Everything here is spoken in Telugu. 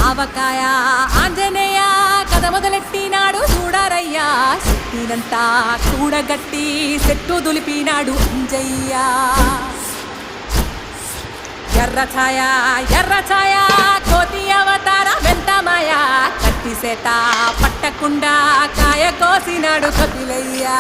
ఆవకాయ ఆంజనేయ కథ మొదలెట్టినాడు చూడరయ్యా శక్తినంతా కూడగట్టి చెట్టు దులిపినాడు అంజయ్య ఎర్ర ఛాయ కోతి అవతార వెంటమాయ కత్తి సేత పట్టకుండా కాయ కోసినాడు కపిలయ్యా